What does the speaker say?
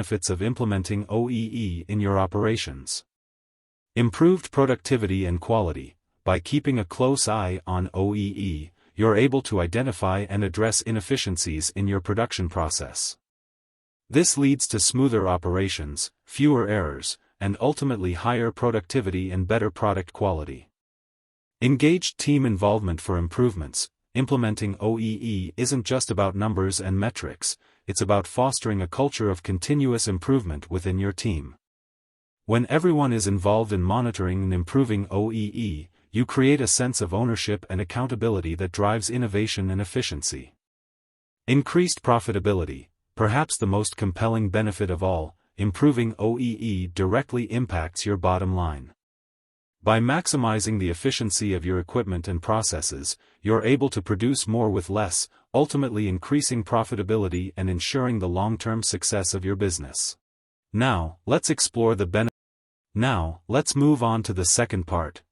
benefits of implementing OEE in your operations. Improved productivity and quality. By keeping a close eye on OEE, you're able to identify and address inefficiencies in your production process. This leads to smoother operations, fewer errors, and ultimately higher productivity and better product quality. Engaged team involvement for improvements. Implementing OEE isn't just about numbers and metrics, it's about fostering a culture of continuous improvement within your team. When everyone is involved in monitoring and improving OEE, you create a sense of ownership and accountability that drives innovation and efficiency. Increased profitability. Perhaps the most compelling benefit of all, improving OEE directly impacts your bottom line. By maximizing the efficiency of your equipment and processes, you're able to produce more with less, ultimately increasing profitability and ensuring the long-term success of your business. Now, let's explore the benefits. Now, let's move on to the second part,